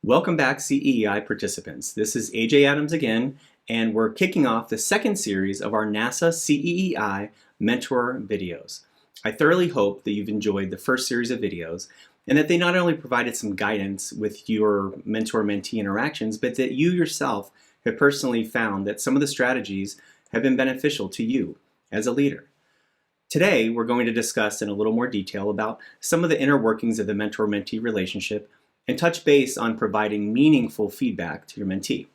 Welcome back, CEI participants. This is AJ Adams again, and we're kicking off the second series of our NASA CEI mentor videos. I thoroughly hope that you've enjoyed the first series of videos and that they not only provided some guidance with your mentor-mentee interactions, but that you yourself have personally found that some of the strategies have been beneficial to you as a leader. Today, we're going to discuss in a little more detail about some of the inner workings of the mentor-mentee relationship and touch base on providing meaningful feedback to your mentee.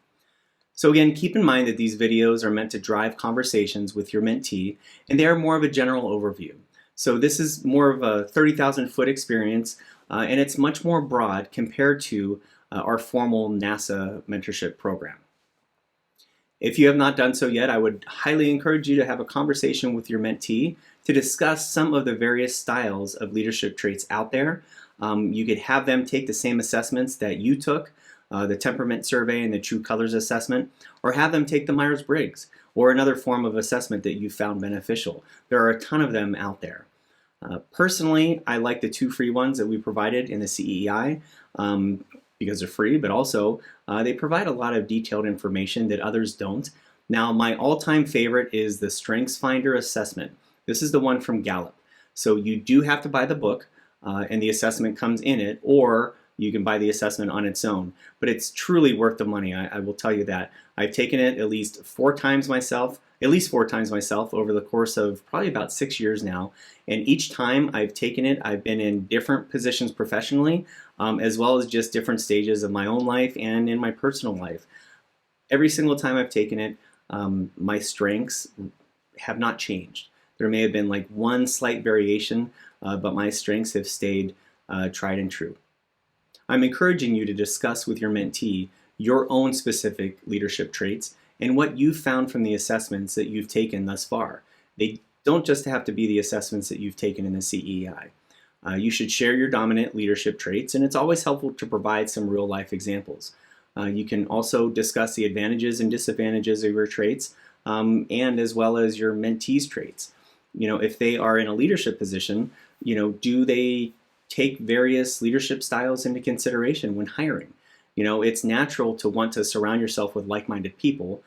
So again, keep in mind that these videos are meant to drive conversations with your mentee, and they are more of a general overview. So this is more of a 30,000-foot experience, and it's much more broad compared to our formal NASA mentorship program. If you have not done so yet, I would highly encourage you to have a conversation with your mentee to discuss some of the various styles of leadership traits out there. You could have them take the same assessments that you took, the temperament survey and the True Colors assessment, or have them take the Myers-Briggs or another form of assessment that you found beneficial. There are a ton of them out there. Personally, I like the two free ones that we provided in the CEI because they're free, but also they provide a lot of detailed information that others don't. Now, my all-time favorite is the StrengthsFinder assessment. This is the one from Gallup. So you do have to buy the book, and the assessment comes in it, or you can buy the assessment on its own. But it's truly worth the money, I will tell you that. I've taken it at least four times myself over the course of probably about 6 years now. And each time I've taken it, I've been in different positions professionally, as well as just different stages of my own life and in my personal life. Every single time I've taken it, my strengths have not changed. There may have been like one slight variation, but my strengths have stayed tried and true. I'm encouraging you to discuss with your mentee your own specific leadership traits and what you've found from the assessments that you've taken thus far. They don't just have to be the assessments that you've taken in the CEI. You should share your dominant leadership traits, and it's always helpful to provide some real-life examples. You can also discuss the advantages and disadvantages of your traits, and as well as your mentee's traits. If they are in a leadership position, do they take various leadership styles into consideration when hiring? It's natural to want to surround yourself with like-minded people.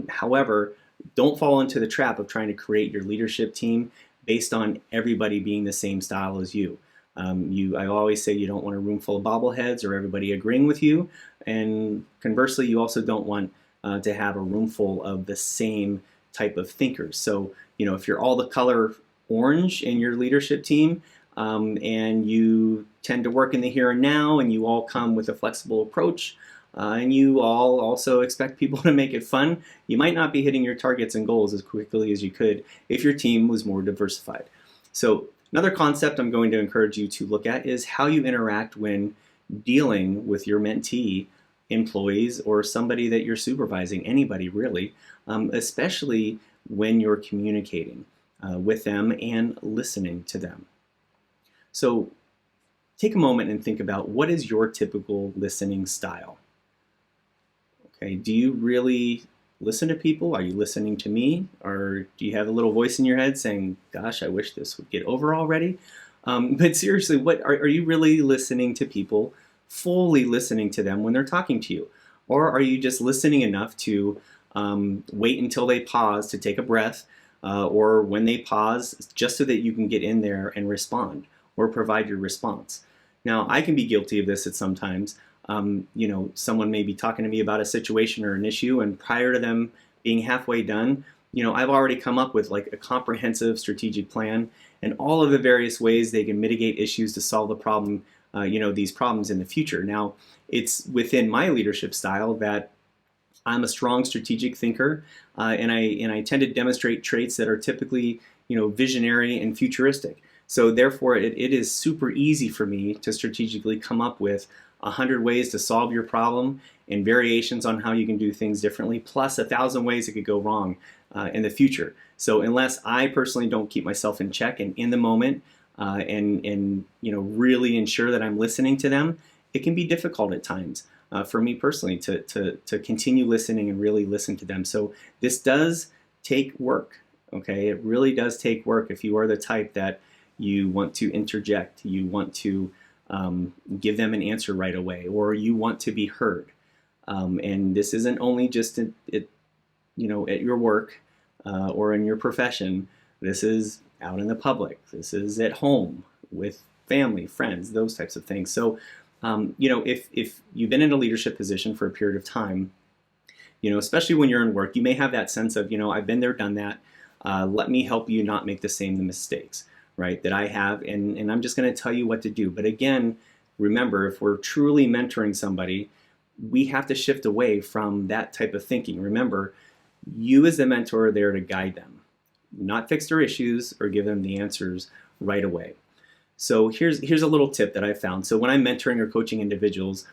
However, don't fall into the trap of trying to create your leadership team based on everybody being the same style as you. I always say you don't want a room full of bobbleheads or everybody agreeing with you. And conversely, you also don't want to have a room full of the same type of thinkers. So, if you're all the color orange in your leadership team, and you tend to work in the here and now, and you all come with a flexible approach, and you all also expect people to make it fun, you might not be hitting your targets and goals as quickly as you could if your team was more diversified. So another concept I'm going to encourage you to look at is how you interact when dealing with your mentee, employees, or somebody that you're supervising, anybody really, especially when you're communicating with them and listening to them. So take a moment and think about, what is your typical listening style? Okay, do you really listen to people? Are you listening to me? Or do you have a little voice in your head saying, gosh, I wish this would get over already? But seriously, what are you really listening to people, fully listening to them when they're talking to you? Or are you just listening enough to wait until they pause to take a breath, or when they pause, just so that you can get in there and respond or provide your response? Now, I can be guilty of this at some times. Someone may be talking to me about a situation or an issue, and prior to them being halfway done, I've already come up with like a comprehensive strategic plan and all of the various ways they can mitigate issues to solve the problem, these problems in the future. Now, it's within my leadership style that I'm a strong strategic thinker, and I tend to demonstrate traits that are typically, visionary and futuristic. So therefore, it is super easy for me to strategically come up with 100 ways to solve your problem and variations on how you can do things differently, plus 1,000 ways it could go wrong in the future. So unless I personally don't keep myself in check and in the moment, and really ensure that I'm listening to them, it can be difficult at times for me personally to continue listening and really listen to them. So this does take work. Okay, it really does take work if you are the type that you want to interject, you want to give them an answer right away, or you want to be heard. And this isn't only just at your work or in your profession. This is out in the public. This is at home with family, friends, those types of things. So, if you've been in a leadership position for a period of time, especially when you're in work, you may have that sense of, I've been there, done that. Let me help you not make the same mistakes, right, that I have, and I'm just going to tell you what to do. But again, remember, if we're truly mentoring somebody, we have to shift away from that type of thinking. Remember, you as the mentor are there to guide them, not fix their issues or give them the answers right away. So here's a little tip that I found. So when I'm mentoring or coaching individuals,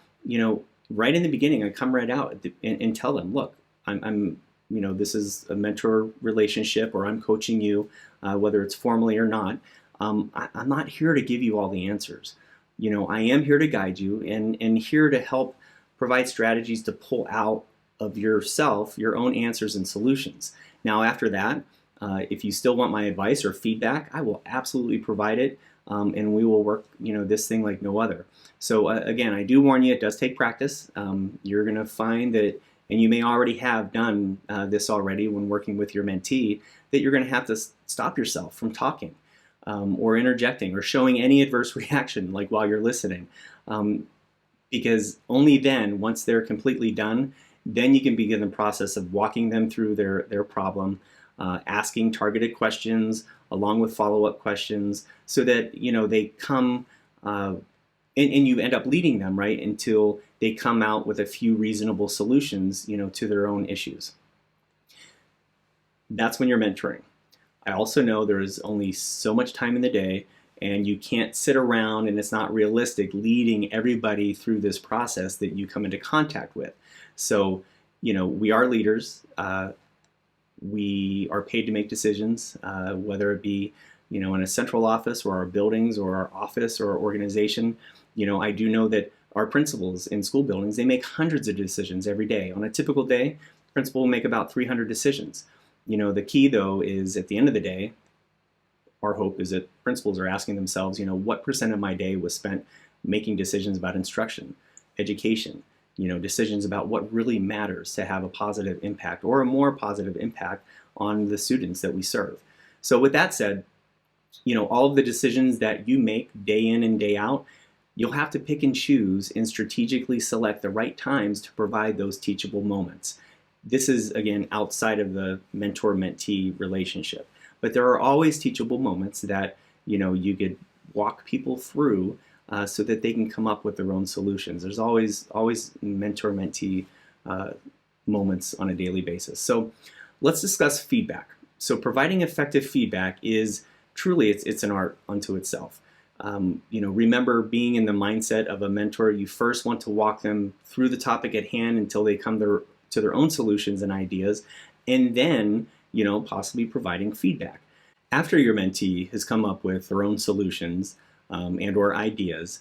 right in the beginning, I come right out and tell them, look, I'm this is a mentor relationship, or I'm coaching you, whether it's formally or not. I'm not here to give you all the answers. I am here to guide you and here to help provide strategies to pull out of yourself your own answers and solutions. Now, after that, if you still want my advice or feedback, I will absolutely provide it, and we will work, this thing like no other. So again, I do warn you, it does take practice. You're going to find that, and you may already have done this already when working with your mentee, that you're going to have to stop yourself from talking or interjecting or showing any adverse reaction, like while you're listening. Because only then, once they're completely done, then you can begin the process of walking them through their problem, asking targeted questions along with follow-up questions, so that they come and you end up leading them right until they come out with a few reasonable solutions, to their own issues. That's when you're mentoring. I also know there is only so much time in the day, and you can't sit around, and it's not realistic leading everybody through this process that you come into contact with. So, we are leaders. We are paid to make decisions, whether it be, in a central office or our buildings or our office or our organization. I do know that our principals in school buildings, they make hundreds of decisions every day. On a typical day, the principal will make about 300 decisions. The key, though, is at the end of the day, our hope is that principals are asking themselves, what percent of my day was spent making decisions about instruction, education, decisions about what really matters to have a positive impact or a more positive impact on the students that we serve. So with that said, all of the decisions that you make day in and day out, you'll have to pick and choose and strategically select the right times to provide those teachable moments. This is, again, outside of the mentor-mentee relationship. But there are always teachable moments that, you could walk people through so that they can come up with their own solutions. There's always mentor-mentee moments on a daily basis. So let's discuss feedback. So providing effective feedback is truly, it's an art unto itself. Remember, being in the mindset of a mentor, you first want to walk them through the topic at hand until they come to their own solutions and ideas, and then, possibly providing feedback. After your mentee has come up with their own solutions and or ideas,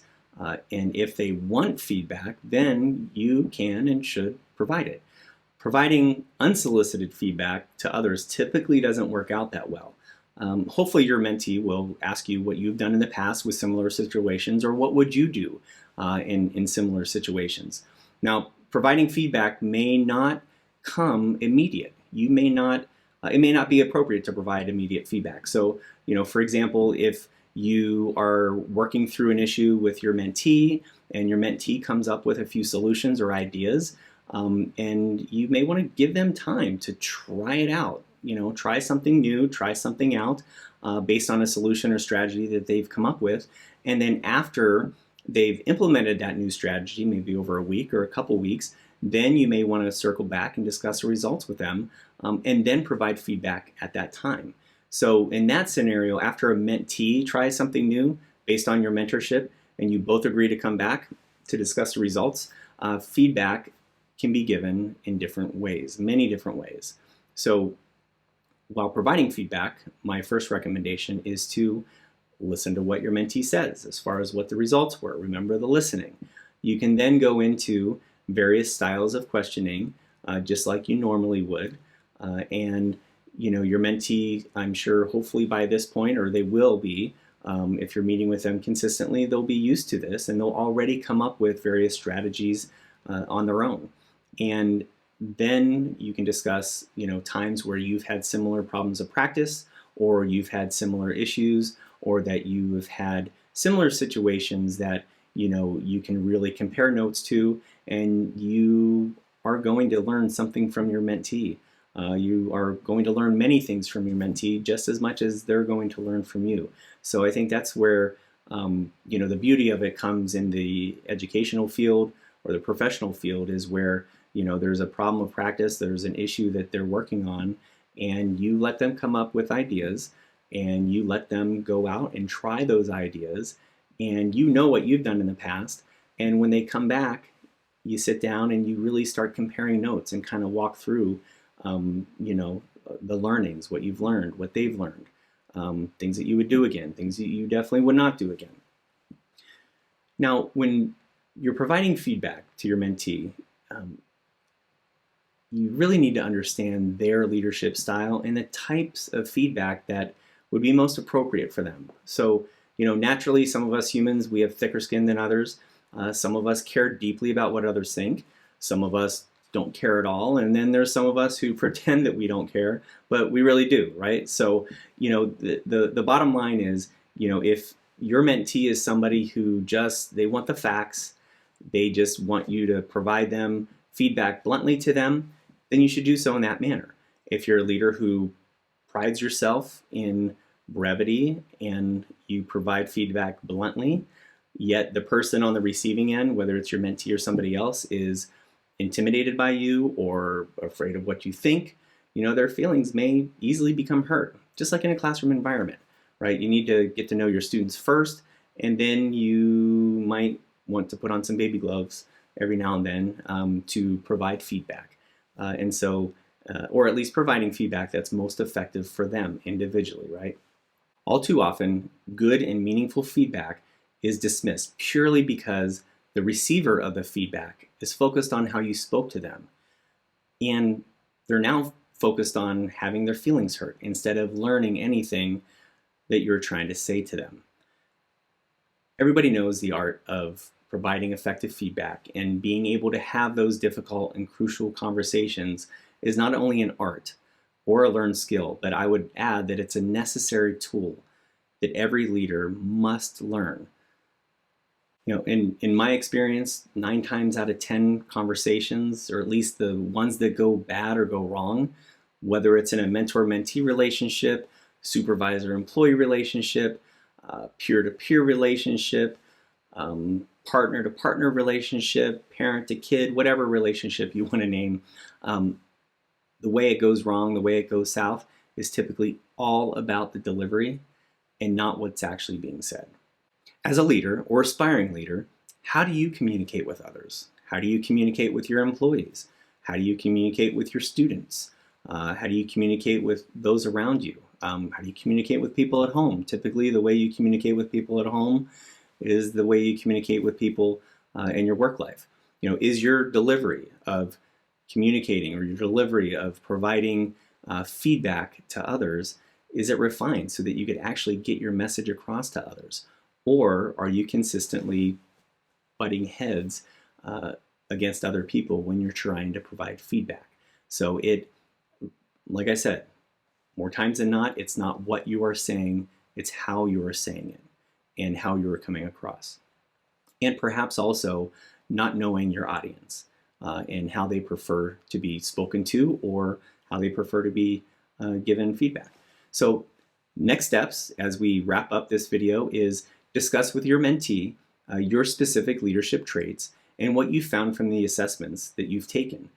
and if they want feedback, then you can and should provide it. Providing unsolicited feedback to others typically doesn't work out that well. Hopefully your mentee will ask you what you've done in the past with similar situations, or what would you do in similar situations. Now, providing feedback may not come immediate. You may not, it may not be appropriate to provide immediate feedback. So, for example, if you are working through an issue with your mentee and your mentee comes up with a few solutions or ideas, and you may want to give them time to try it out. Try something new, try something out based on a solution or strategy that they've come up with. And then after they've implemented that new strategy, maybe over a week or a couple weeks, then you may want to circle back and discuss the results with them, and then provide feedback at that time. So in that scenario, after a mentee tries something new based on your mentorship, and you both agree to come back to discuss the results, feedback can be given in different ways, many different ways. So while providing feedback, my first recommendation is to listen to what your mentee says as far as what the results were. Remember the listening. You can then go into various styles of questioning, just like you normally would. And your mentee, I'm sure hopefully by this point, or they will be, If you're meeting with them consistently, they'll be used to this and they'll already come up with various strategies on their own. And then you can discuss, times where you've had similar problems of practice, or you've had similar issues, or that you have had similar situations that you can really compare notes to, and you are going to learn something from your mentee. You are going to learn many things from your mentee just as much as they're going to learn from you. So I think that's where the beauty of it comes in the educational field or the professional field, is where there's a problem of practice, there's an issue that they're working on, and you let them come up with ideas, and you let them go out and try those ideas, and what you've done in the past, and when they come back, you sit down and you really start comparing notes and kind of walk through the learnings, what you've learned, what they've learned, things that you would do again, things that you definitely would not do again. Now, when you're providing feedback to your mentee, you really need to understand their leadership style and the types of feedback that would be most appropriate for them. So, naturally, some of us humans, we have thicker skin than others. Some of us care deeply about what others think. Some of us don't care at all. And then there's some of us who pretend that we don't care, but we really do, right? So, the bottom line is, if your mentee is somebody who they want the facts, they just want you to provide them feedback bluntly to them, then you should do so in that manner. If you're a leader who prides yourself in brevity and you provide feedback bluntly, yet the person on the receiving end, whether it's your mentee or somebody else, is intimidated by you or afraid of what you think, their feelings may easily become hurt, just like in a classroom environment, right? You need to get to know your students first, and then you might want to put on some baby gloves every now and then to provide feedback. Or at least providing feedback that's most effective for them individually, right? All too often, good and meaningful feedback is dismissed purely because the receiver of the feedback is focused on how you spoke to them. And they're now focused on having their feelings hurt instead of learning anything that you're trying to say to them. Everybody knows the art of providing effective feedback, and being able to have those difficult and crucial conversations is not only an art or a learned skill, but I would add that it's a necessary tool that every leader must learn. In my experience, 9 times out of 10 conversations, or at least the ones that go bad or go wrong, whether it's in a mentor-mentee relationship, supervisor-employee relationship, peer-to-peer relationship, partner-to-partner relationship, parent-to-kid, whatever relationship you want to name, the way it goes wrong, the way it goes south, is typically all about the delivery and not what's actually being said. As a leader or aspiring leader, how do you communicate with others? How do you communicate with your employees? How do you communicate with your students? How do you communicate with those around you? How do you communicate with people at home? Typically, the way you communicate with people at home is the way you communicate with people in your work life. Is your delivery of communicating, or your delivery of providing feedback to others, is it refined so that you could actually get your message across to others? Or are you consistently butting heads against other people when you're trying to provide feedback? So like I said, more times than not, it's not what you are saying, it's how you are saying it and how you are coming across. And perhaps also not knowing your audience and how they prefer to be spoken to, or how they prefer to be given feedback. So next steps as we wrap up this video is discuss with your mentee your specific leadership traits and what you found from the assessments that you've taken.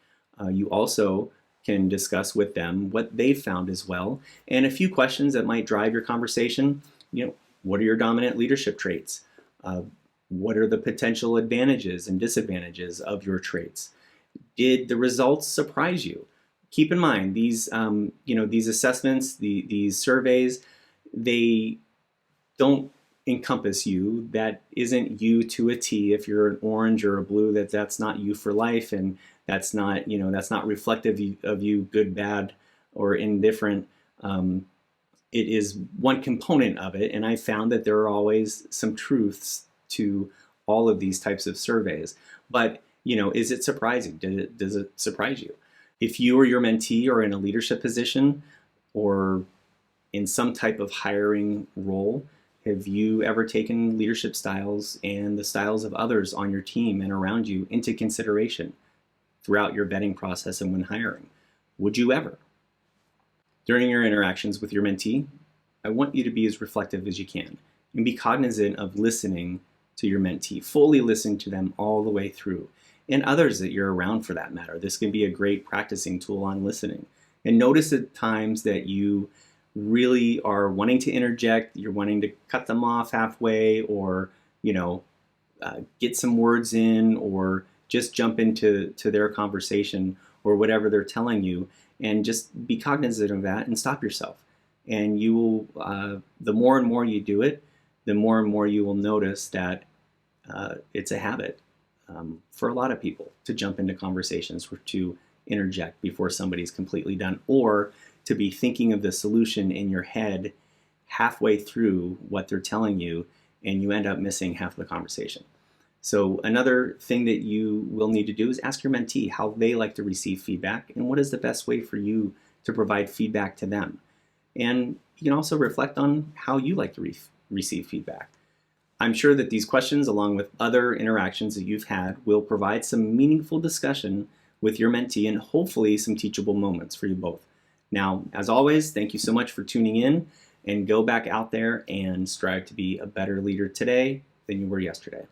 You also can discuss with them what they've found as well, and a few questions that might drive your conversation. What are your dominant leadership traits? What are the potential advantages and disadvantages of your traits? Did the results surprise you? Keep in mind, these assessments, these surveys, they don't encompass you. That isn't you to a T. If you're an orange or a blue, that's not you for life, and that's not reflective of you, good, bad, or indifferent. it is one component of it, and I found that there are always some truths to all of these types of surveys. But is it surprising? Does it surprise you? If you or your mentee are in a leadership position or in some type of hiring role, have you ever taken leadership styles and the styles of others on your team and around you into consideration throughout your vetting process and when hiring? Would you ever? During your interactions with your mentee, I want you to be as reflective as you can and be cognizant of listening to your mentee, fully listen to them all the way through, and others that you're around for that matter. This can be a great practicing tool on listening. And notice the times that you really are wanting to interject, you're wanting to cut them off halfway, or get some words in, or just jump into their conversation or whatever they're telling you, and just be cognizant of that and stop yourself. And you will, the more and more you do it, the more and more you will notice that it's a habit for a lot of people to jump into conversations or to interject before somebody's completely done, or to be thinking of the solution in your head halfway through what they're telling you, and you end up missing half the conversation. So another thing that you will need to do is ask your mentee how they like to receive feedback and what is the best way for you to provide feedback to them. And you can also reflect on how you like to receive feedback. I'm sure that these questions, along with other interactions that you've had, will provide some meaningful discussion with your mentee and hopefully some teachable moments for you both. Now, as always, thank you so much for tuning in, and go back out there and strive to be a better leader today than you were yesterday.